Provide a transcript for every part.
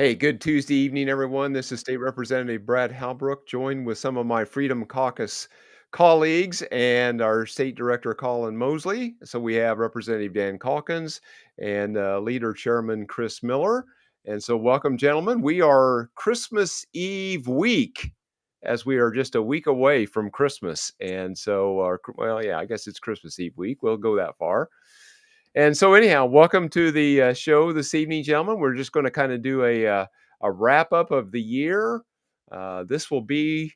Hey, good Tuesday evening, everyone. This is State Representative Brad Halbrook, joined with some of my Freedom Caucus colleagues and our State Director Colin Mosley. So we have Representative Dan Calkins and Leader Chairman Chris Miller. And so, welcome, gentlemen. We are Christmas Eve week, as we are just a week away from Christmas. And so, well, yeah, I guess it's Christmas Eve week. We'll go that far. And so, anyhow, welcome to the show this evening, gentlemen. We're just going to kind of do a wrap up of the year. This will be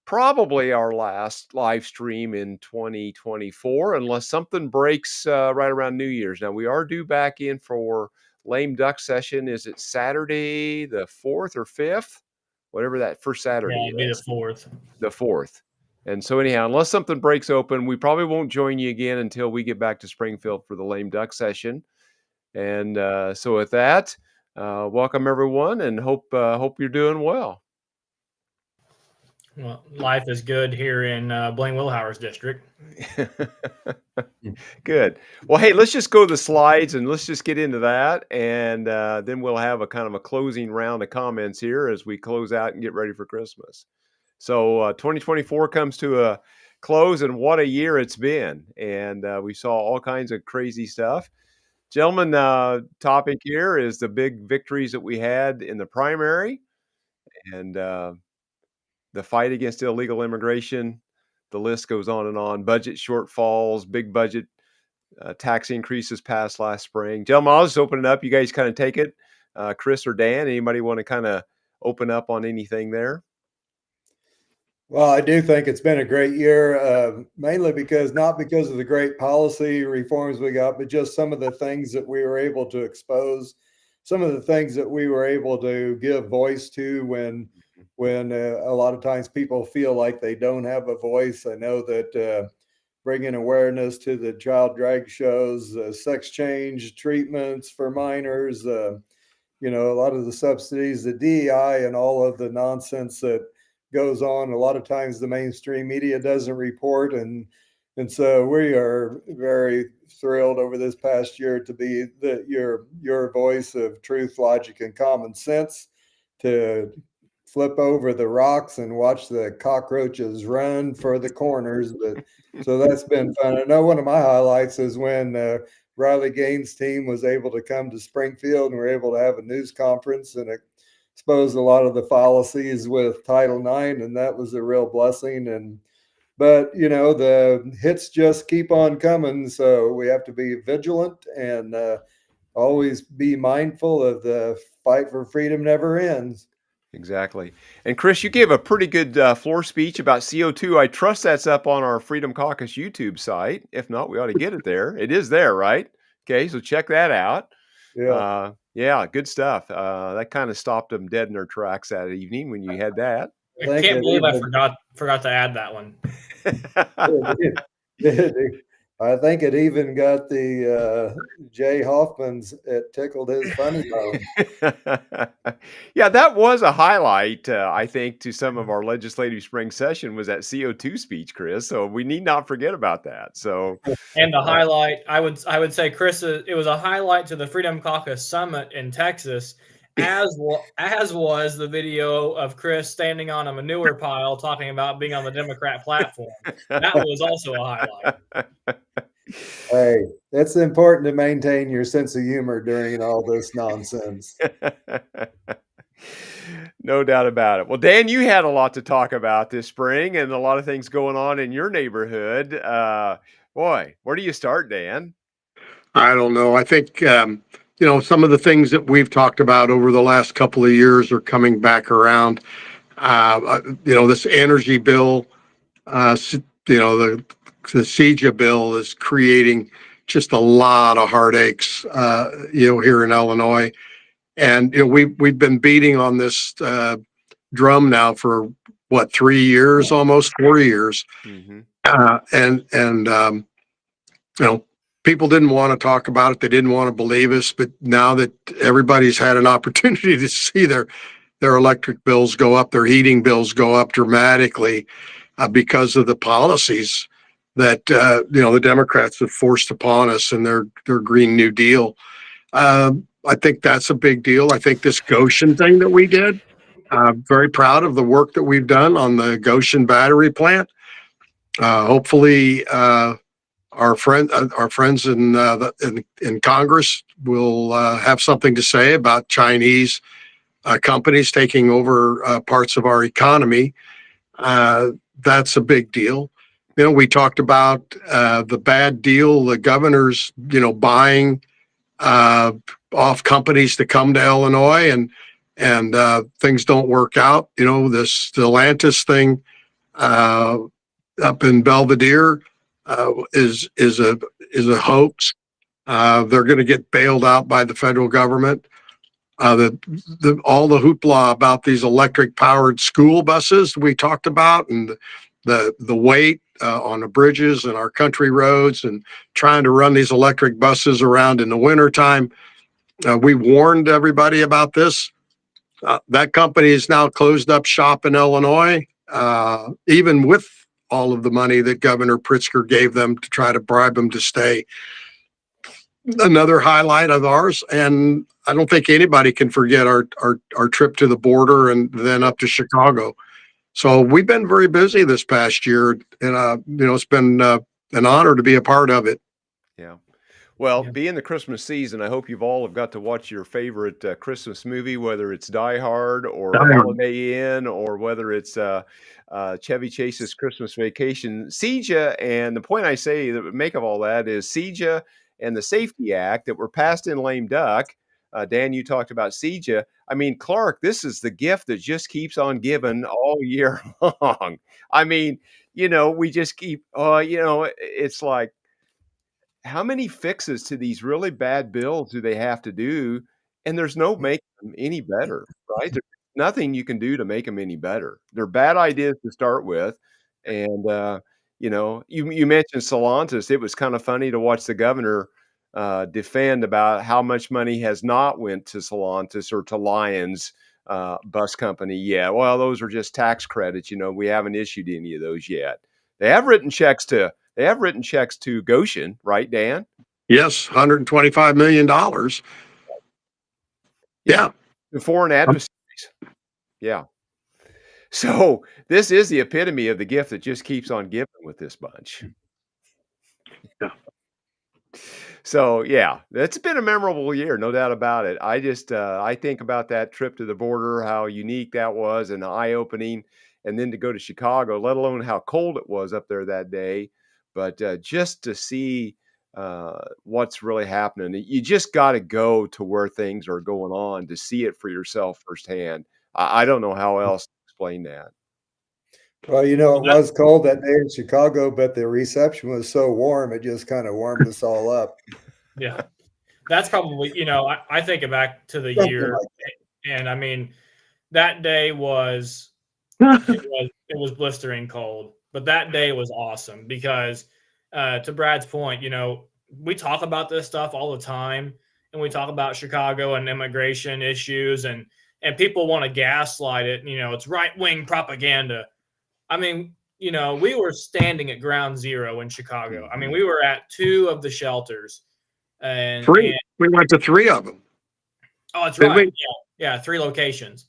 probably our last live stream in 2024, unless something breaks right around New Year's. Now, we are due back in for lame duck session. Is it Saturday the 4th or 5th? Whatever that first Saturday it'd be the is. 4th. The 4th. And so anyhow, unless something breaks open, we probably won't join you again until we get back to Springfield for the lame duck session. And so with that, welcome everyone, and hope you're doing well. Well, life is good here in Blaine Wilhour's district. Good. Well, hey, let's just go to the slides and let's just get into that, and then we'll have a kind of a closing round of comments here as we close out and get ready for Christmas. So 2024 comes to a close, and what a year it's been. And we saw all kinds of crazy stuff. Gentlemen, topic here is the big victories that we had in the primary and the fight against illegal immigration. The list goes on and on. Budget shortfalls, big budget tax increases passed last spring. Gentlemen, I'll just open it up. You guys kind of take it. Chris or Dan, anybody want to kind of open up on anything there? Well, I do think it's been a great year, mainly not because of the great policy reforms we got, but just some of the things that we were able to expose, some of the things that we were able to give voice to when a lot of times people feel like they don't have a voice. I know that bringing awareness to the child drag shows, sex change treatments for minors, a lot of the subsidies, the DEI, and all of the nonsense that goes on. A lot of times the mainstream media doesn't report, and so we are very thrilled over this past year to be your voice of truth, logic, and common sense, to flip over the rocks and watch the cockroaches run for the corners. But so that's been fun. I know one of my highlights is when Riley Gaines' team was able to come to Springfield and we're able to have a news conference and exposed a lot of the fallacies with Title IX, and that was a real blessing. But the hits just keep on coming, so we have to be vigilant and always be mindful of the fight for freedom never ends. Exactly. And Chris, you gave a pretty good floor speech about CO2. I trust that's up on our Freedom Caucus YouTube site. If not, we ought to get it there. It is there, right? Okay, so check that out. Yeah. Yeah, good stuff. That kind of stopped them dead in their tracks that evening when you had that. I can't believe I forgot to add that one. I think it even got the Jay Hoffman's. It tickled his funny bone. Yeah, that was a highlight, I think, to some of our legislative spring session was that CO2 speech, Chris. So we need not forget about that. So, and the highlight, I would say, Chris, it was a highlight to the Freedom Caucus Summit in Texas, as was the video of Chris standing on a manure pile talking about being on the Democrat platform. That was also a highlight. Hey, it's important to maintain your sense of humor during all this nonsense. No doubt about it. Well, Dan, you had a lot to talk about this spring and a lot of things going on in your neighborhood. Boy, where do you start, Dan? I don't know. I think, some of the things that we've talked about over the last couple of years are coming back around. This energy bill, the CEJA bill is creating just a lot of heartaches, here in Illinois. And, we've been beating on this drum now for 3 years, almost 4 years. Mm-hmm. People didn't want to talk about it. They didn't want to believe us. But now that everybody's had an opportunity to see their electric bills go up, their heating bills go up dramatically because of the policies that, the Democrats have forced upon us in their Green New Deal. I think that's a big deal. I think this Goshen thing that we did, I'm very proud of the work that we've done on the Goshen battery plant. Hopefully, our friends in Congress will have something to say about Chinese companies taking over parts of our economy. That's a big deal. We talked about the bad deal, the governors, buying uh, off companies to come to Illinois, and things don't work out. This Stellantis thing uh, up in Belvedere is a hoax. They're going to get bailed out by the federal government. All the hoopla about these electric powered school buses we talked about, and the weight on the bridges and our country roads, and trying to run these electric buses around in the wintertime. We warned everybody about this. That company is now closed up shop in Illinois, even with all of the money that Governor Pritzker gave them to try to bribe them to stay. Another highlight of ours, and I don't think anybody can forget our trip to the border and then up to Chicago. So we've been very busy this past year, and it's been an honor to be a part of it. Yeah. Well, Yeah. being the Christmas season, I hope you've all have got to watch your favorite Christmas movie, whether it's Die Hard or Holiday Inn, or whether it's Chevy Chase's Christmas Vacation. CEJA, and the point I say that would make of all that is CEJA and the Safety Act that were passed in lame duck. Dan, you talked about CEJA. I mean, Clark, this is the gift that just keeps on giving all year long. I mean, we just keep, it's like, how many fixes to these really bad bills do they have to do? And there's no making them any better, right? There's nothing you can do to make them any better. They're bad ideas to start with. And, you mentioned Solantis. It was kind of funny to watch the governor defend about how much money has not went to Solantis or to Lions Bus Company. Yeah, well, those are just tax credits. We haven't issued any of those yet. They have written checks to Goshen, right, Dan? Yes, $125 million. Yeah. The foreign adversaries. Yeah. So this is the epitome of the gift that just keeps on giving with this bunch. Yeah. So yeah, it's been a memorable year, no doubt about it. I think about that trip to the border, how unique that was and eye-opening, and then to go to Chicago, let alone how cold it was up there that day. But just to see what's really happening, you just got to go to where things are going on to see it for yourself firsthand. I don't know how else to explain that. Well, it was cold that day in Chicago, but the reception was so warm, it just kind of warmed us all up. Yeah. That's probably, I think back to the Something year, like and I mean, that day it was blistering cold, but that day was awesome because, to Brad's point, we talk about this stuff all the time, and we talk about Chicago and immigration issues, and people want to gaslight it. It's right-wing propaganda. I mean, we were standing at ground zero in Chicago. I mean, we were at 2 of the shelters, and Three. We went to 3 of them. oh, that's Did right. we? Yeah, 3 locations.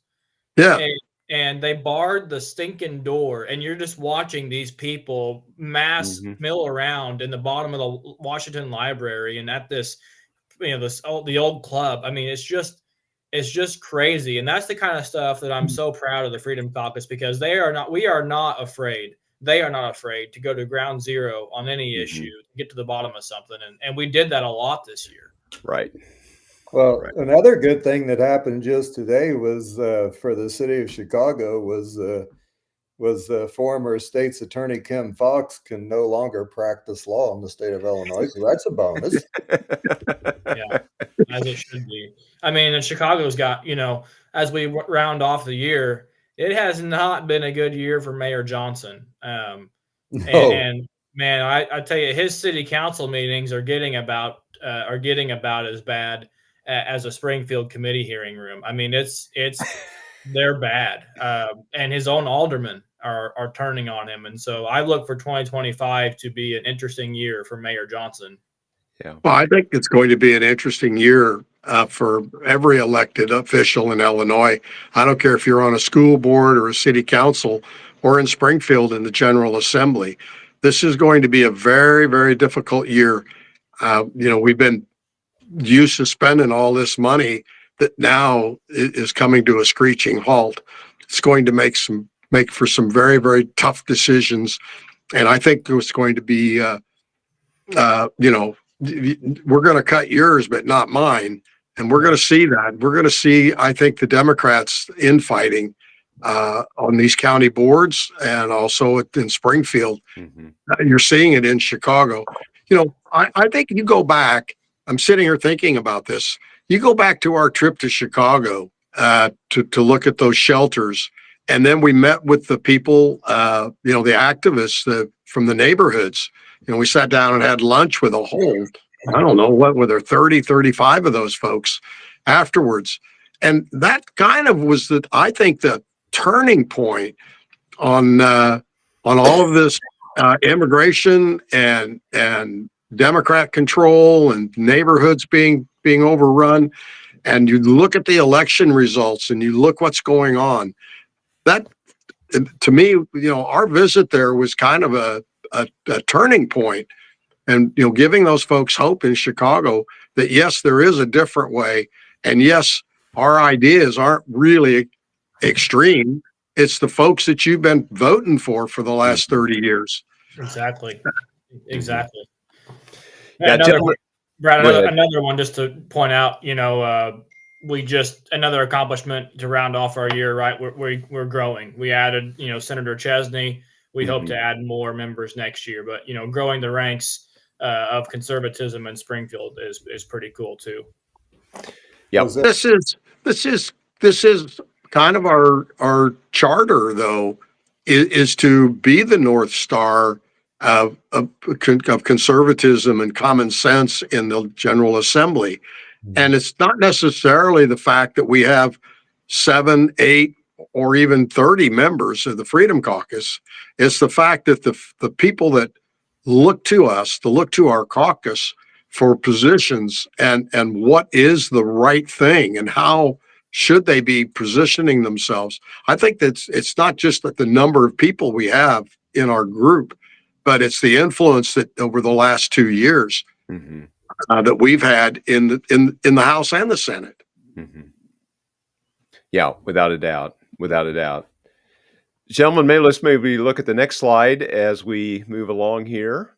Yeah. And they barred the stinking door, and you're just watching these people mass mill around in the bottom of the Washington Library and at this, the old club. I mean, it's just crazy, and that's the kind of stuff that I'm so proud of the Freedom Caucus, because we are not afraid. They are not afraid to go to ground zero on any issue, to get to the bottom of something, and we did that a lot this year. Right. Well, Right. another good thing that happened just today was for the city of Chicago was former state's attorney Kim Fox can no longer practice law in the state of Illinois, so that's a bonus. Yeah, as it should be. I mean, and Chicago's got, as we round off the year, it has not been a good year for Mayor Johnson. No. And man, I tell you, his city council meetings are getting about as bad as a Springfield committee hearing room. I mean, they're bad. And his own aldermen are turning on him. And so I look for 2025 to be an interesting year for Mayor Johnson. Yeah. Well, I think it's going to be an interesting year for every elected official in Illinois. I don't care if you're on a school board or a city council or in Springfield in the General Assembly. This is going to be a very, very difficult year. We've been used to spending all this money that now is coming to a screeching halt. It's going to make for some very, very tough decisions, and I think there's going to be we're going to cut yours, but not mine. And we're going to see that. We're going to see, I think, the Democrats infighting on these county boards and also in Springfield. Mm-hmm. You're seeing it in Chicago. I think you go back. I'm sitting here thinking about this. You go back to our trip to Chicago to look at those shelters, and then we met with the people, the activists from the neighborhoods. We sat down and had lunch with a whole, I don't know, what were there, 30, 35 of those folks afterwards. And that kind of was I think the turning point on all of this immigration and Democrat control and neighborhoods being overrun. And you look at the election results and you look what's going on. That, to me, our visit there was kind of a turning point, and giving those folks hope in Chicago that yes, there is a different way, and yes, our ideas aren't really extreme. It's the folks that you've been voting for the last 30 years. Exactly. Yeah, Another one, Brad, Go ahead. another one just to point out, another accomplishment to round off our year, right? We're growing. We added, Senator Chesney. We hope to add more members next year, but growing the ranks of conservatism in Springfield is pretty cool too. Yeah, This is kind of our charter, though, is to be the North Star of conservatism and common sense in the General Assembly. And it's not necessarily the fact that we have 7, 8, or even 30 members of the Freedom Caucus. It's the fact that the people that look to us, to look to our caucus for positions and what is the right thing and how should they be positioning themselves. I think that it's not just that the number of people we have in our group, but it's the influence that over the last 2 years that we've had in the House and the Senate. Mm-hmm. Yeah, without a doubt. Gentlemen, let's maybe look at the next slide as we move along here.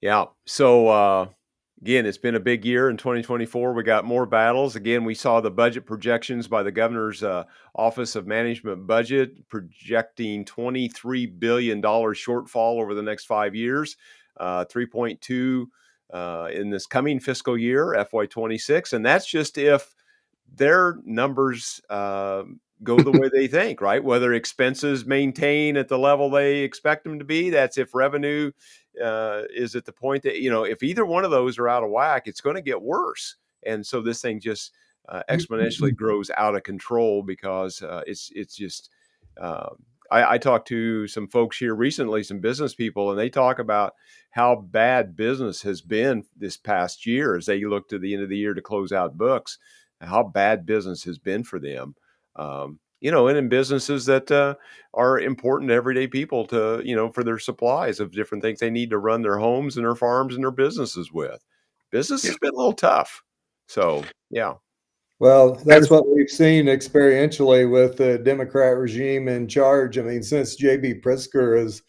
Yeah, so again, it's been a big year in 2024. We got more battles. Again, we saw the budget projections by the governor's Office of Management Budget projecting $23 billion shortfall over the next 5 years, 3.2 in this coming fiscal year, FY26. And that's just if their numbers go the way they think, right? Whether expenses maintain at the level they expect them to be, that's if revenue is at the point that, if either one of those are out of whack, it's going to get worse. And so this thing just exponentially grows out of control because it's just, I talked to some folks here recently, some business people, and they talk about how bad business has been this past year as they look to the end of the year to close out books, how bad business has been for them. And in businesses that are important to everyday people to, for their supplies of different things they need to run their homes and their farms and their businesses with. Business has been a little tough. So, yeah. Well, that's what we've seen experientially with the Democrat regime in charge. I mean, since J.B. Pritzker has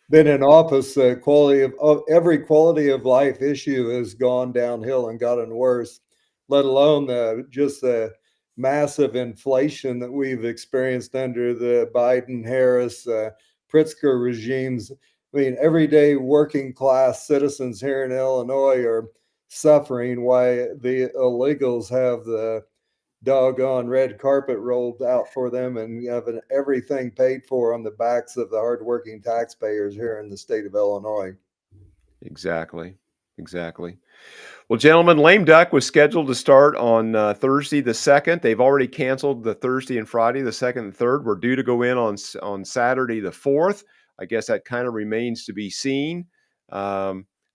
been in office, the every quality of life issue has gone downhill and gotten worse, let alone just the massive inflation that we've experienced under the Biden, Harris, Pritzker regimes. I mean, everyday working class citizens here in Illinois are suffering while the illegals have the doggone red carpet rolled out for them and having everything paid for on the backs of the hardworking taxpayers here in the state of Illinois. Exactly. Well, gentlemen, Lame Duck was scheduled to start on Thursday the 2nd. They've already canceled the Thursday and Friday, the 2nd and 3rd. We're due to go in on Saturday the 4th. I guess that kind of remains to be seen.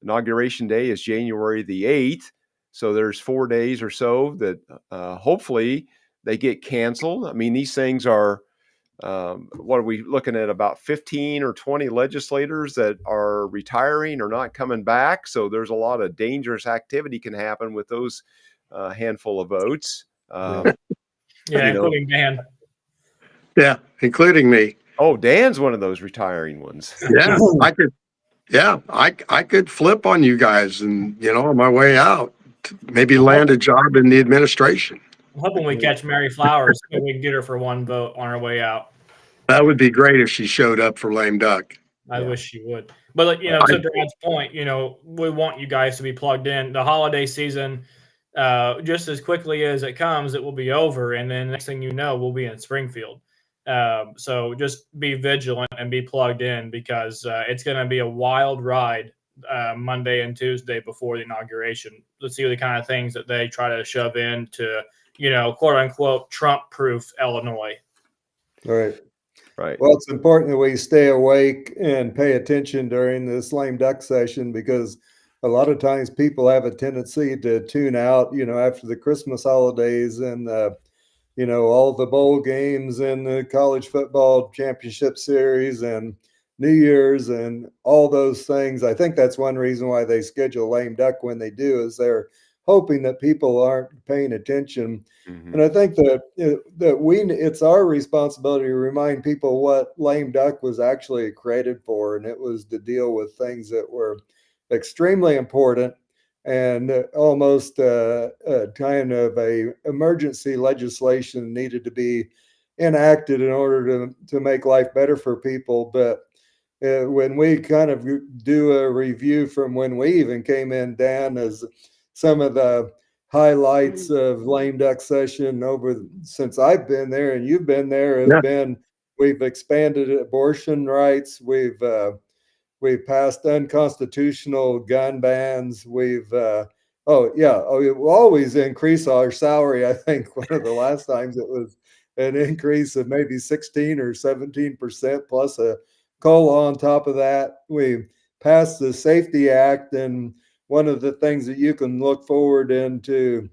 inauguration day is January the 8th. So there's 4 days or so that hopefully they get canceled. I mean, these things are, what are we looking at? About 15 or 20 legislators that are retiring or not coming back. So there's a lot of dangerous activity can happen with those handful of votes. Yeah, You know, including Dan. Yeah, including me. oh, Dan's one of those retiring ones. Yeah, I could. Yeah, I could flip on you guys, and on my way out, maybe land a job in the administration. I'm hoping we catch Mary Flowers so we can get her for one vote on our way out. That would be great if she showed up for lame duck. I Yeah. wish she would. But like, to Brad's point, we want you guys to be plugged in. The holiday season, just as quickly as it comes, it will be over, and then next thing you know, we'll be in Springfield. So just be vigilant and be plugged in, because it's going to be a wild ride Monday and Tuesday before the inauguration. Let's see the kind of things that they try to shove into, quote unquote, Trump-proof Illinois. Right. Right. Well, it's important that we stay awake and pay attention during this lame duck session, because a lot of times people have a tendency to tune out, after the Christmas holidays and, all the bowl games and the college football championship series and New Year's and all those things. I think that's one reason why they schedule lame duck when they do, is they're hoping that people aren't paying attention. Mm-hmm. And I think that it's our responsibility to remind people what lame duck was actually created for, and it was to deal with things that were extremely important and almost kind of a emergency legislation needed to be enacted in order to make life better for people. But when we kind of do a review from when we even came in, Dan, as some of the highlights of lame duck session since I've been there and you've been there has been, we've expanded abortion rights. We've passed unconstitutional gun bans. We've we'll always increase our salary. I think one of the last times it was an increase of maybe 16 or 17% plus a COLA on top of that. We passed the Safety Act, and one of the things that you can look forward into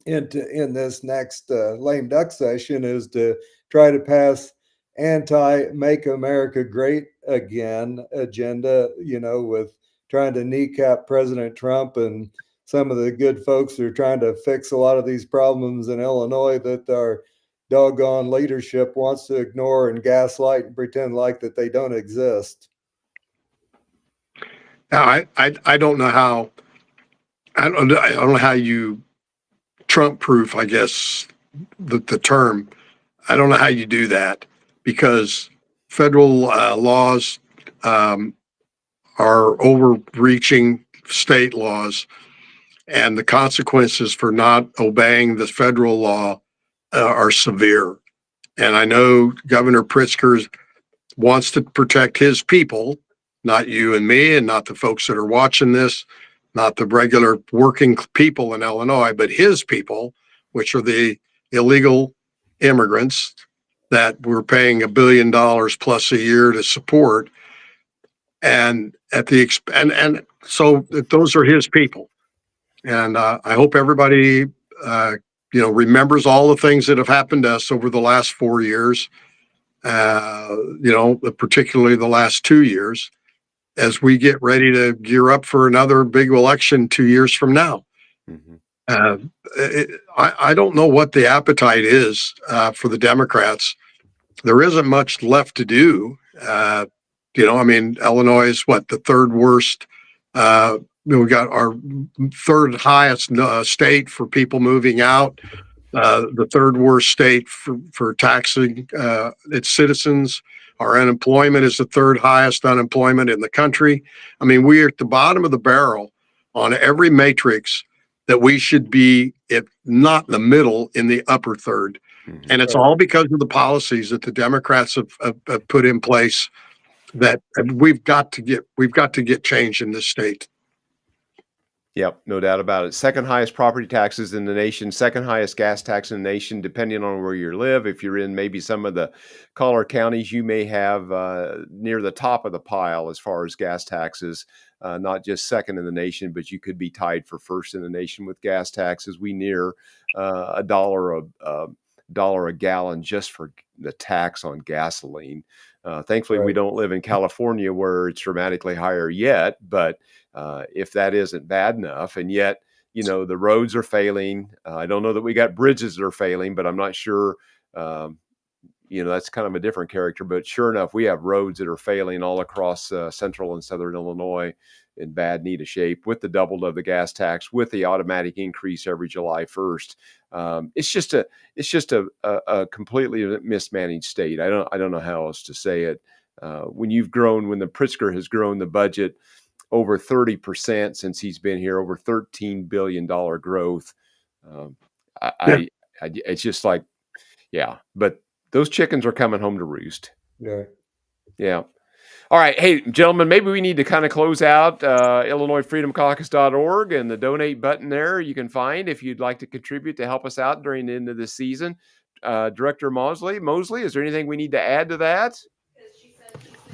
in this next lame duck session is to try to pass anti-Make America Great Again agenda, with trying to kneecap President Trump and some of the good folks who are trying to fix a lot of these problems in Illinois that our doggone leadership wants to ignore and gaslight and pretend like that they don't exist. Now, I don't know how I don't know how you Trump proof, I guess, the term. I don't know how you do that, because federal laws are overreaching state laws, and the consequences for not obeying the federal law are severe. And I know Governor Pritzker wants to protect his people, not you and me, and not the folks that are watching this, not the regular working people in Illinois, but his people, which are the illegal immigrants that we're paying $1 billion plus a year to support. And so those are his people. And I hope everybody, remembers all the things that have happened to us over the last 4 years, particularly the last 2 years, as we get ready to gear up for another big election 2 years from now. Mm-hmm. I don't know what the appetite is for the Democrats. There isn't much left to do. Illinois is the third worst. We got our third highest state for people moving out, the third worst state for taxing its citizens. Our unemployment is the third highest unemployment in the country. I mean, we are at the bottom of the barrel on every matrix that we should be, if not in the middle, in the upper third. Mm-hmm. And it's all because of the policies that the Democrats have put in place that we've got to get changed in this state. Yep, no doubt about it. Second highest property taxes in the nation, second highest gas tax in the nation, depending on where you live. If you're in maybe some of the collar counties, you may have near the top of the pile as far as gas taxes, not just second in the nation, but you could be tied for first in the nation with gas taxes. We near a dollar a gallon just for the tax on gasoline. Thankfully, we Right. don't live in California where it's dramatically higher yet, but if that isn't bad enough. And yet, the roads are failing. I don't know that we got bridges that are failing, but I'm not sure. Um, that's kind of a different character. But sure enough, we have roads that are failing all across central and southern Illinois in bad need of shape with the double of the gas tax, with the automatic increase every July 1st. It's just a completely mismanaged state. I don't know how else to say it. When the Pritzker has grown the budget over 30% since he's been here, over $13 billion growth. Um, Yeah. it's just like, yeah, but those chickens are coming home to roost. Yeah. Yeah. All right. Hey, gentlemen, maybe we need to kind of close out IllinoisFreedomCaucus.org and the donate button there you can find if you'd like to contribute to help us out during the end of the season. Director Mosley, is there anything we need to add to that?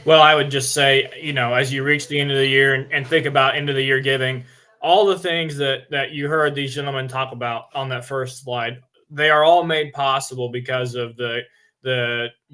Well, I would just say, as you reach the end of the year and think about end of the year giving, all the things that you heard these gentlemen talk about on that first slide, they are all made possible because of the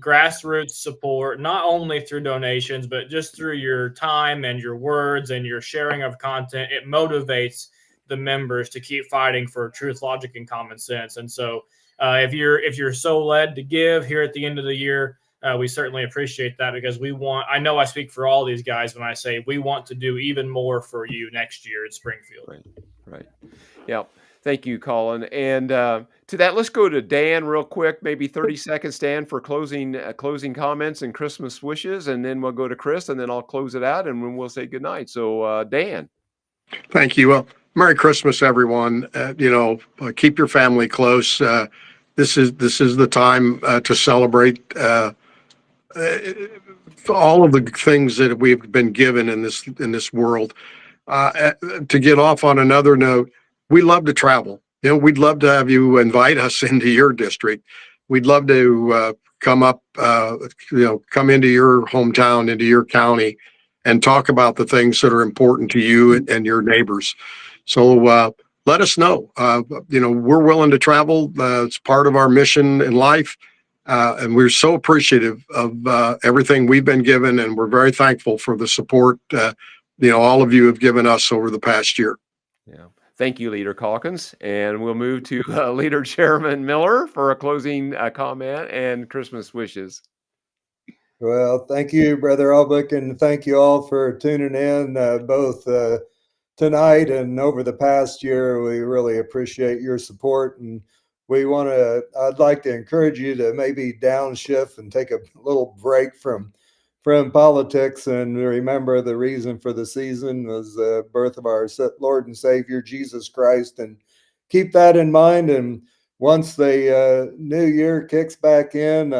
grassroots support, not only through donations, but just through your time and your words and your sharing of content. It motivates the members to keep fighting for truth, logic, and common sense. And so, if you're so led to give here at the end of the year, we certainly appreciate that because I know I speak for all these guys when I say we want to do even more for you next year at Springfield. Right. Yeah. Thank you, Colin. And to that, let's go to Dan real quick, maybe 30 seconds, Dan, for closing comments and Christmas wishes. And then we'll go to Chris and then I'll close it out and then we'll say goodnight. So, Dan. Thank you. Well, Merry Christmas, everyone. Keep your family close. This is the time to celebrate all of the things that we've been given in this world. To get off on another note, we love to travel. We'd love to have you invite us into your district. We'd love to come up, come into your hometown, into your county, and talk about the things that are important to you and your neighbors. So let us know. We're willing to travel. It's part of our mission in life. And we're so appreciative of everything we've been given, and we're very thankful for the support all of you have given us over the past year. Yeah. Thank you, Leader Calkins. And we'll move to Leader Chairman Miller for a closing comment and Christmas wishes. Well, thank you, Brother Albrecht, and thank you all for tuning in both tonight and over the past year. We really appreciate your support, and I'd like to encourage you to maybe downshift and take a little break from politics and remember the reason for the season was the birth of our Lord and Savior, Jesus Christ, and keep that in mind. And once the new year kicks back in,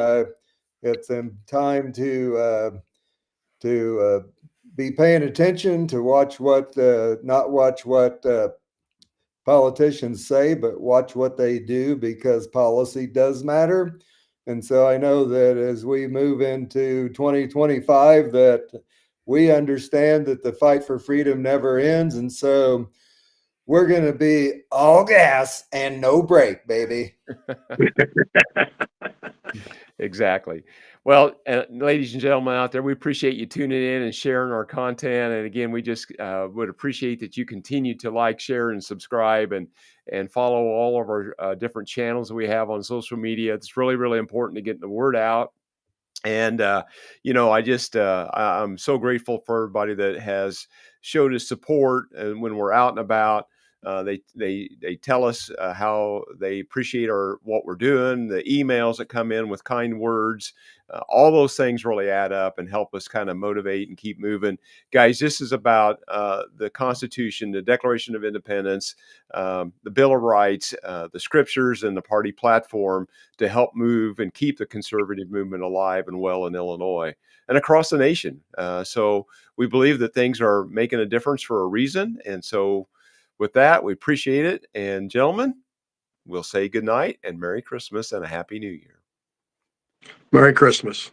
it's in time to be paying attention to not watch what politicians say, but watch what they do because policy does matter. And so I know that as we move into 2025, that we understand that the fight for freedom never ends. And so we're going to be all gas and no brake, baby. Exactly. Well, ladies and gentlemen out there, we appreciate you tuning in and sharing our content. And again, we just would appreciate that you continue to like, share, and subscribe and follow all of our different channels that we have on social media. It's really, really important to get the word out. And I'm so grateful for everybody that has showed us support, and when we're out and about, they tell us how they appreciate what we're doing. The emails that come in with kind words, all those things really add up and help us kind of motivate and keep moving. Guys, this is about the Constitution, the Declaration of Independence, the Bill of Rights, the Scriptures, and the party platform to help move and keep the conservative movement alive and well in Illinois and across the nation. So we believe that things are making a difference for a reason. And so with that, we appreciate it. And gentlemen, we'll say good night and Merry Christmas and a Happy New Year. Merry Christmas.